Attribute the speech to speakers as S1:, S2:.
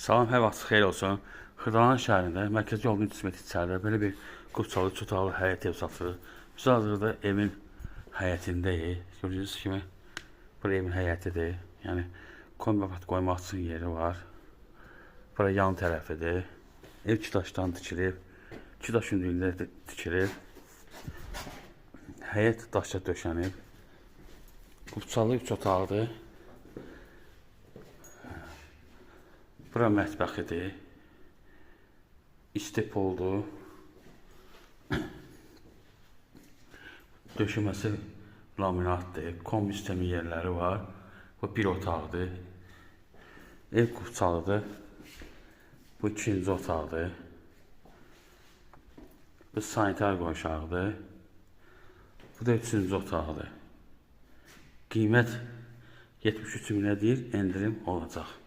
S1: Salam, hər vaxt xeyir olsun. Xırdalan şəhərində mərkəzi yolun 300 metr içəridə belə bir qupçalı, çotaqlı həyət ev satılır. Biz hazırda evin həyətindəyik. Gördüyünüz kimi bu evin həyətidir. Yəni kombi qoymaq üçün yeri var. Bura yan tərəfidir. Ev 2 daşdan tikilib. 2 daş hündürlüyündə tikilib. Həyət daşla döşənib. Qupçalı 3 otaqdır. Bura mətbəxidir. İstepoldur. Döşəməsi laminatdır. Kombi sistemi yerləri var. Bu bir otaqdır. Ev qupçalıdır. Bu ikinci otaqdır. Bu sanitar qonşağıdır. Bu da üçüncü otaqdır. Qiymət 73 minə deyir, endirim olacaq.